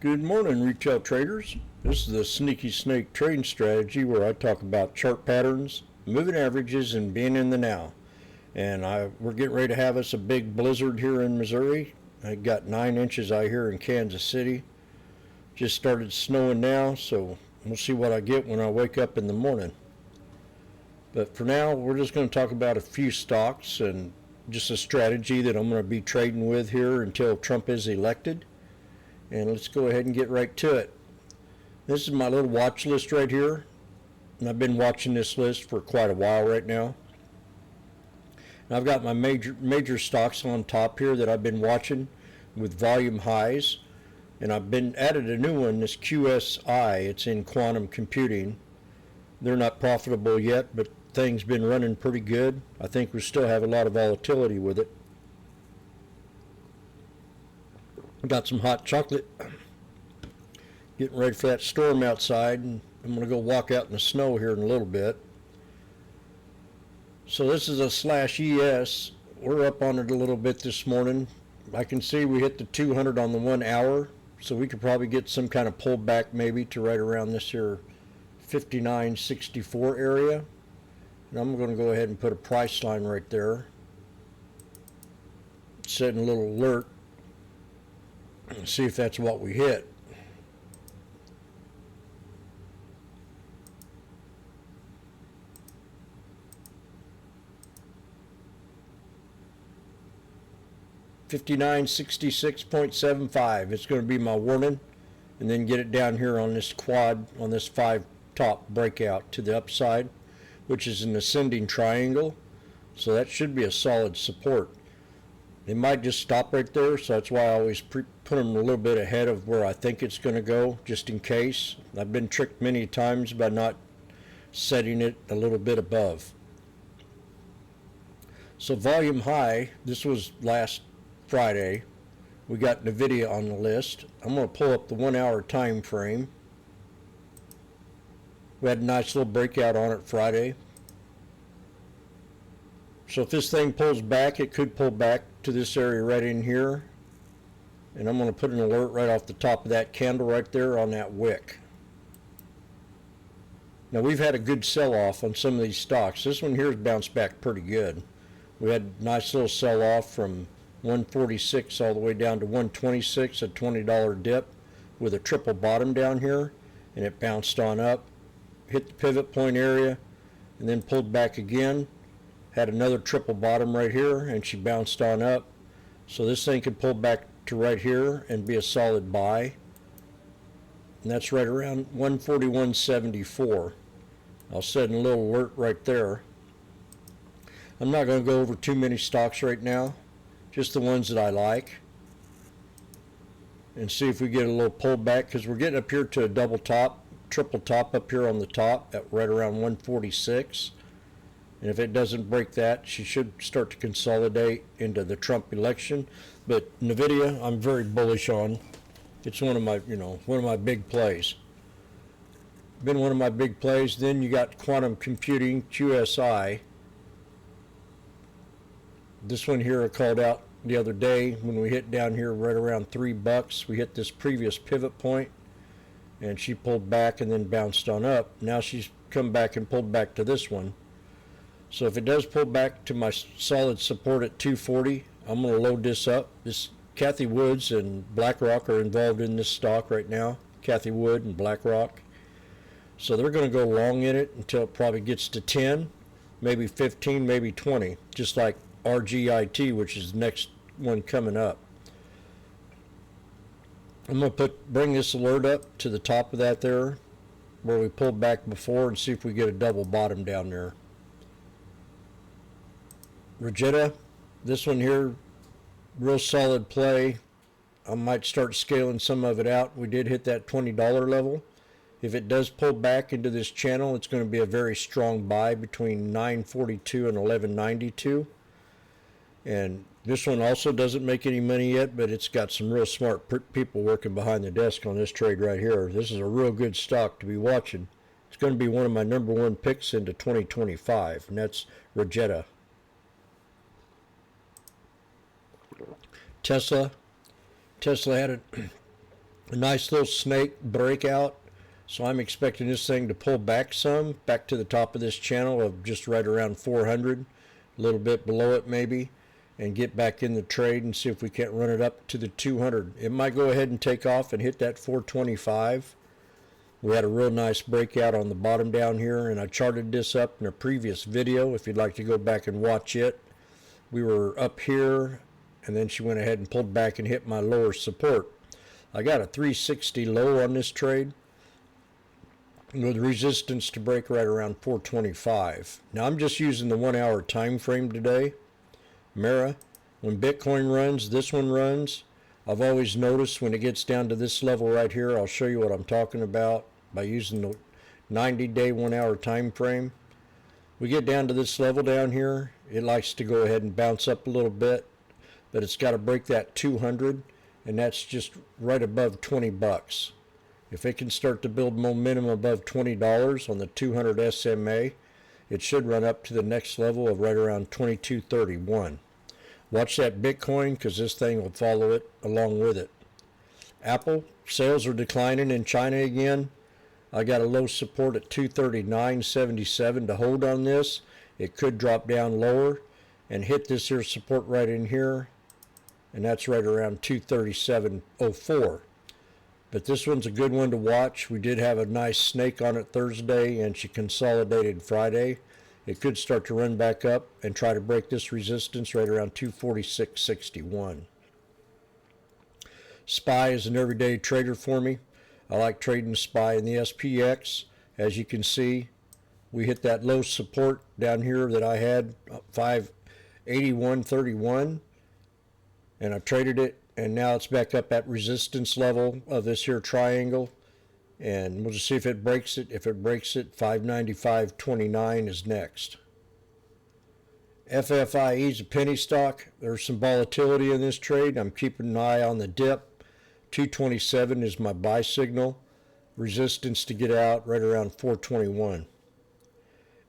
Good morning, retail traders. This is the Sneaky Snake trading strategy where I talk about chart patterns, moving averages, and being in the now. And we're getting ready to have us a big blizzard here in Missouri. I got 9 inches out here in Kansas City. Just started snowing now, so we'll see what I get when I wake up in the morning. But for now, we're just going to talk about a few stocks and just a strategy that I'm going to be trading with here until Trump is elected. And let's go ahead and get right to it. This is my little watch list right here. And I've been watching this list for quite a while right now. And I've got my major stocks on top here that I've been watching with volume highs. And I've been added a new one, this QSI. It's in quantum computing. They're not profitable yet, but things been running pretty good. I think we still have a lot of volatility with it. Got some hot chocolate. Getting ready for that storm outside, and I'm going to go walk out in the snow here in a little bit. So this is a /ES. We're up on it a little bit this morning. I can see we hit the 200 on the 1 hour, so we could probably get some kind of pullback maybe to right around this here 59.64 area. And I'm going to go ahead and put a price line right there. Setting a little alert. See if that's what we hit. $59.66.75. It's going to be my warning, and then get it down here on this quad, on this 5 top breakout to the upside, which is an ascending triangle. So that should be a solid support. They might just stop right there, so that's why I always put them a little bit ahead of where I think it's going to go, just in case. I've been tricked many times by not setting it a little bit above. So volume high, this was last Friday. We got NVDA on the list. I'm going to pull up the 1 hour time frame. We had a nice little breakout on it Friday. So if this thing pulls back, it could pull back to this area right in here. And I'm going to put an alert right off the top of that candle right there on that wick. Now we've had a good sell-off on some of these stocks. This one here has bounced back pretty good. We had a nice little sell-off from 146 all the way down to 126, a $20 dip with a triple bottom down here. And it bounced on up, hit the pivot point area, and then pulled back again. Had another triple bottom right here, and she bounced on up. So this thing could pull back to right here and be a solid buy. And that's right around 141.74. I'll set a little alert right there. I'm not going to go over too many stocks right now, just the ones that I like. And see if we get a little pullback, because we're getting up here to a double top, triple top up here on the top at right around 146. And if it doesn't break that, she should start to consolidate into the Trump election. But NVIDIA, I'm very bullish on. It's one of my, one of my big plays. Been one of my big plays. Then you got quantum computing, QSI. This one here I called out the other day when we hit down here right around $3. We hit this previous pivot point, and she pulled back and then bounced on up. Now she's come back and pulled back to this one. So if it does pull back to my solid support at 240, I'm going to load this up. This Kathy Woods and BlackRock are involved in this stock right now. Kathy Wood and BlackRock. So they're going to go long in it until it probably gets to 10, maybe 15, maybe 20, just like RGIT, which is the next one coming up. I'm going to bring this alert up to the top of that there, where we pulled back before, and see if we get a double bottom down there. Regetta, this one here, real solid play. I might start scaling some of it out. We did hit that $20 level. If it does pull back into this channel, it's going to be a very strong buy between 942 and 1192. And this one also doesn't make any money yet, but it's got some real smart people working behind the desk on this trade right here. This is a real good stock to be watching. It's going to be one of my #1 picks into 2025, and that's Regetta. Tesla had A nice little snake breakout. So I'm expecting this thing to pull back some, back to the top of this channel of just right around 400, a little bit below it maybe, and get back in the trade and see if we can't run it up to the 200. It might go ahead and take off and hit that 425. We had a real nice breakout on the bottom down here, and I charted this up in a previous video if you'd like to go back and watch it. We were up here, and then she went ahead and pulled back and hit my lower support. I got a 360 low on this trade with resistance to break right around 425. Now I'm just using the 1 hour time frame today. Mara, when Bitcoin runs, this one runs. I've always noticed when it gets down to this level right here, I'll show you what I'm talking about by using the 90-day 1 hour time frame. We get down to this level down here, it likes to go ahead and bounce up a little bit, but it's got to break that 200, and that's just right above 20 bucks. If it can start to build momentum above $20 on the 200 SMA, it should run up to the next level of right around 22.31. Watch that Bitcoin, because this thing will follow it along with it. Apple sales are declining in China again. I got a low support at 239.77 to hold on this. It could drop down lower and hit this here support right in here, and that's right around 237.04. But this one's a good one to watch. We did have a nice snake on it Thursday, and she consolidated Friday. It could start to run back up and try to break this resistance right around 246.61. SPY is an everyday trader for me. I like trading SPY in the SPX. As you can see, we hit that low support down here that I had, 581.31, and I traded it, and now it's back up at resistance level of this here triangle, and we'll just see if it breaks it. If it breaks it, 595.29 is next. FFIE is a penny stock. There's some volatility in this trade. I'm keeping an eye on the dip. 227 is my buy signal. Resistance to get out right around 421.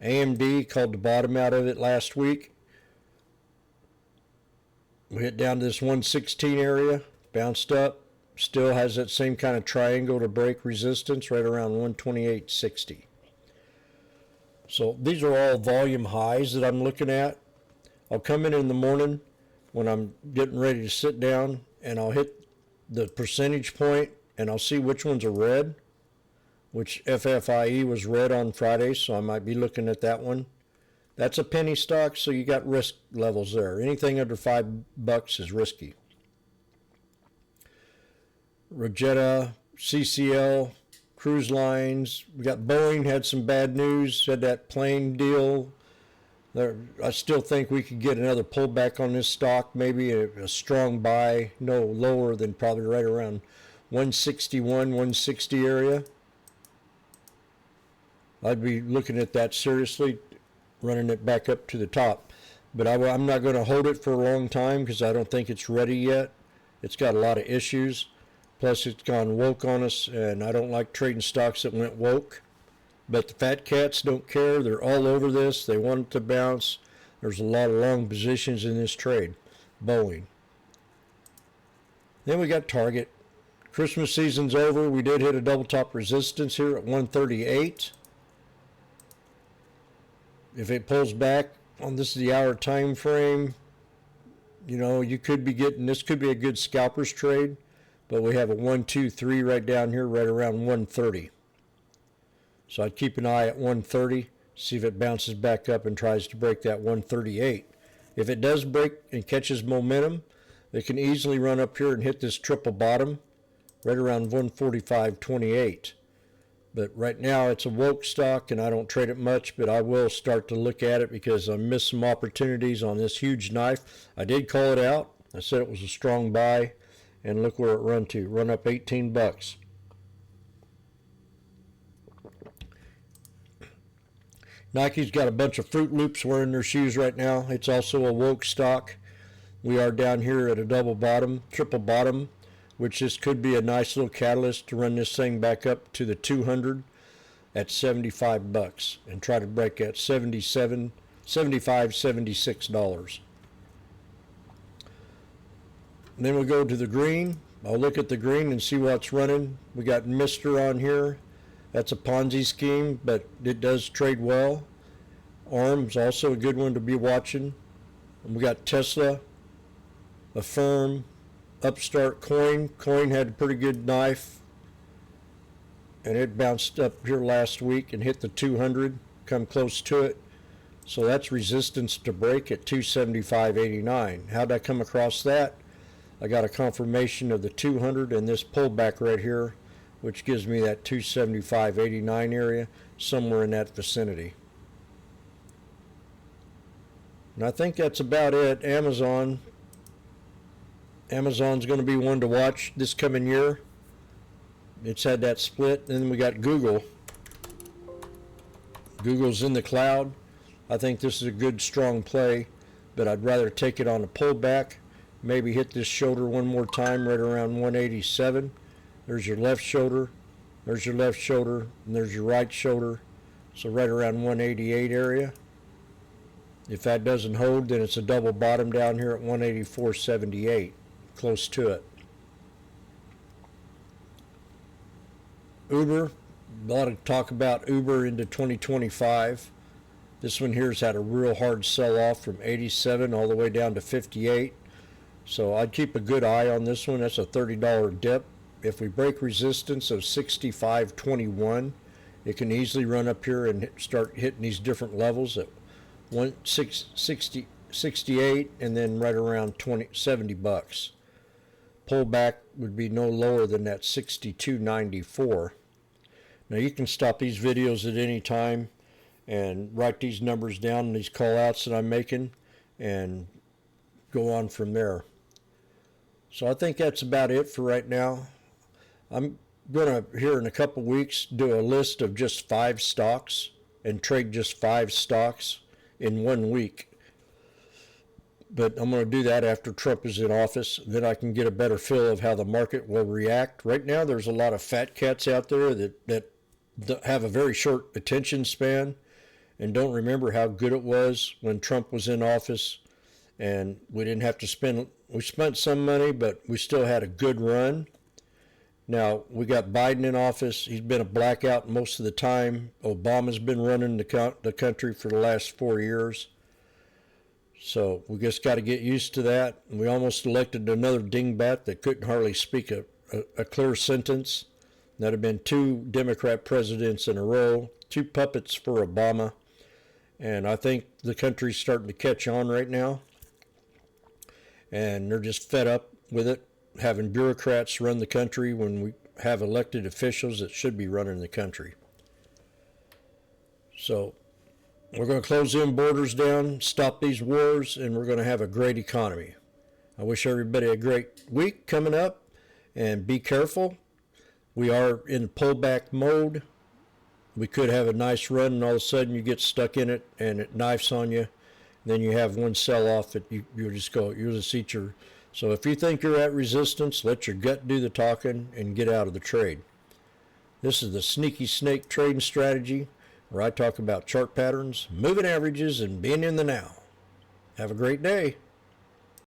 AMD called the bottom out of it last week. We hit down to this 116 area, bounced up, still has that same kind of triangle to break resistance right around 128.60. So these are all volume highs that I'm looking at. I'll come in the morning when I'm getting ready to sit down, and I'll hit the percentage point, and I'll see which ones are red, which FFIE was red on Friday, so I might be looking at that one. That's a penny stock, so you got risk levels there. Anything under $5 is risky. Rogetta, CCL, cruise lines. We got Boeing, had some bad news, had that plane deal. I still think we could get another pullback on this stock, maybe a strong buy, no lower than probably right around 161, 160 area. I'd be looking at that seriously, running it back up to the top. But I'm not going to hold it for a long time because I don't think it's ready yet. It's got a lot of issues. Plus, it's gone woke on us, and I don't like trading stocks that went woke. But the fat cats don't care. They're all over this. They want it to bounce. There's a lot of long positions in this trade. Boeing. Then we got Target. Christmas season's over. We did hit a double top resistance here at 138. If it pulls back on this is the hour time frame, you know, you could be getting, this could be a good scalper's trade, but we have a 1, 2, 3 right down here, right around 130. So I'd keep an eye at 130, see if it bounces back up and tries to break that 138. If it does break and catches momentum, it can easily run up here and hit this triple bottom right around 145.28. But right now it's a woke stock and I don't trade it much, but I will start to look at it because I missed some opportunities on this huge knife. I did call it out. I said it was a strong buy, and look where it run to. Run up 18 bucks. Nike's got a bunch of Fruit Loops wearing their shoes right now. It's also a woke stock. We are down here at a double bottom, triple bottom, which this could be a nice little catalyst to run this thing back up to the 200 at 75 bucks and try to break at $76. Then we go to the green. I'll look at the green and see what's running. We got Mister on here. That's a Ponzi scheme, but it does trade well. ARM's also a good one to be watching. And we got Tesla, Affirm, Upstart, Coin. Coin had a pretty good knife, and it bounced up here last week and hit the 200, come close to it. So that's resistance to break at 275.89. How'd I come across that? I got a confirmation of the 200 and this pullback right here, which gives me that 275.89 area, somewhere in that vicinity. And I think that's about it. Amazon's going to be one to watch this coming year. It's had that split. And then we got Google. Google's in the cloud. I think this is a good, strong play, but I'd rather take it on a pullback. Maybe hit this shoulder one more time right around 187. There's your left shoulder. There's your left shoulder. And there's your right shoulder. So right around 188 area. If that doesn't hold, then it's a double bottom down here at 184.78. Close to it. Uber. A lot of talk about Uber into 2025. This one here's had a real hard sell-off from 87 all the way down to 58. So I'd keep a good eye on this one. That's a $30 dip. If we break resistance of 65.21, it can easily run up here and start hitting these different levels at 68 and then right around 70 bucks. Pullback would be no lower than that 62.94. Now you can stop these videos at any time and write these numbers down, these call outs that I'm making, and go on from there. So I think that's about it for right now. I'm going to, here in a couple weeks, do a list of just 5 stocks and trade just 5 stocks in 1 week. But I'm going to do that after Trump is in office. Then I can get a better feel of how the market will react. Right now there's a lot of fat cats out there that have a very short attention span and don't remember how good it was when Trump was in office, and we didn't have to we spent some money, but we still had a good run. Now we got Biden in office. He's been a blackout most of the time. Obama's been running the country for the last 4 years. So we just got to get used to that. We almost elected another dingbat that couldn't hardly speak a clear sentence. That had been 2 Democrat presidents in a row, 2 puppets for Obama. And I think the country's starting to catch on right now. And they're just fed up with it, having bureaucrats run the country when we have elected officials that should be running the country. So we're going to close them borders down, stop these wars, and we're going to have a great economy. I wish everybody a great week coming up, and be careful. We are in pullback mode. We could have a nice run, and all of a sudden you get stuck in it, and it knifes on you. Then you have one sell-off that you'll just eat your. So if you think you're at resistance, let your gut do the talking and get out of the trade. This is the Sneaky Snake trading strategy, where I talk about chart patterns, moving averages, and being in the now. Have a great day.